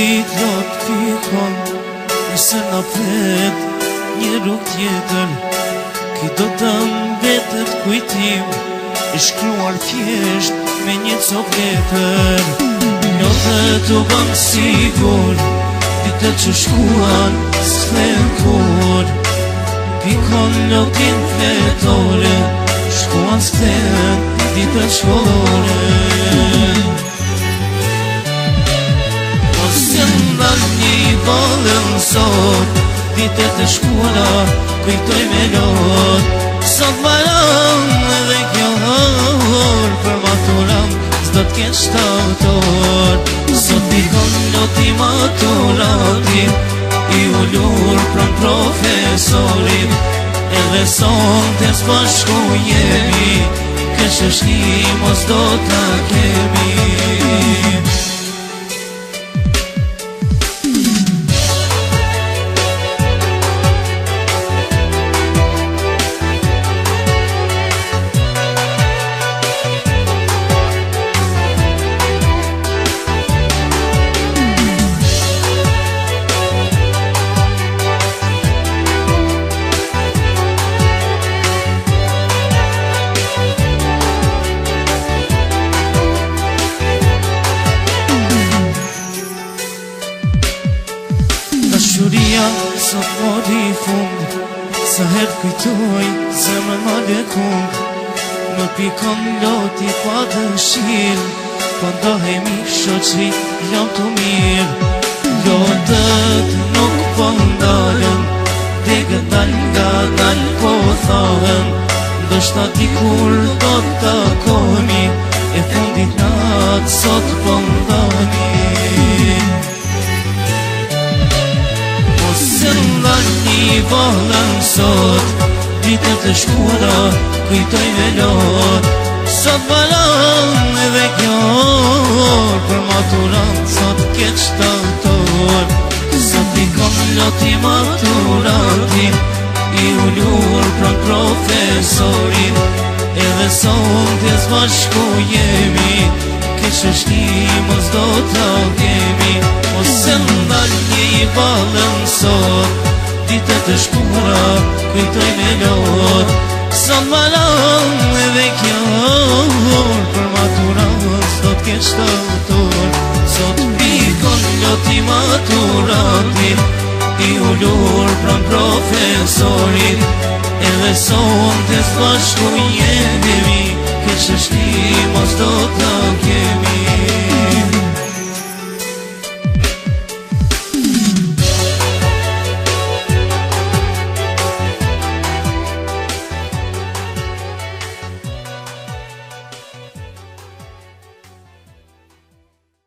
dit lot pikon, nëse na pret një rrug tjetër, ki do të mbetet kujtim i shkruar thjesht me një copë letër. Lotët u bën sigur, ditët që shkuan s'kthehen kur. Pikon lotin fletore, shkuan s'kthehen ditët shkollore. Ose ndan një vallën sot, ditët e shkuara kujtoj me lot. Sot maram edhe kjo hor, për maturam s'do t'ken shtator. Sot pikon loti maturantin, i ullur pran profesorit, edhe sonte s'bashku jemi, këshëshni mos do t'a kemi. Dashuria sot mori fund, sa herë kujtoj zemrën ma lekund. Më pikon loti pa dëshirë, po ndohemi shoqri jam të mirë. Lotët nuk po ndalen, degët dal nga dal po thahen, ndoshta dikur do t'takohemi, e fundit natë sot po ndani. Ose ndan një vallën sot, ditët e shkuara kujtoj me lot. Sot balan edhe kjo orë, për maturant sot keq shtator. Sot pikon loti maturantin, i ullur pran profesorin, edhe sonte s'bashku jemi, këshëshni mos do t'a kemi. Ose ndal një vallën sot, ditët e shkuara kujtoj me lot. Sot malan edhe kjo orë, për maturant s'do t'ken shtator. Sot pikon loti maturantin, i ullur pran profesorin, edhe sonte s'bashku jemi, këshëshni mos do t'a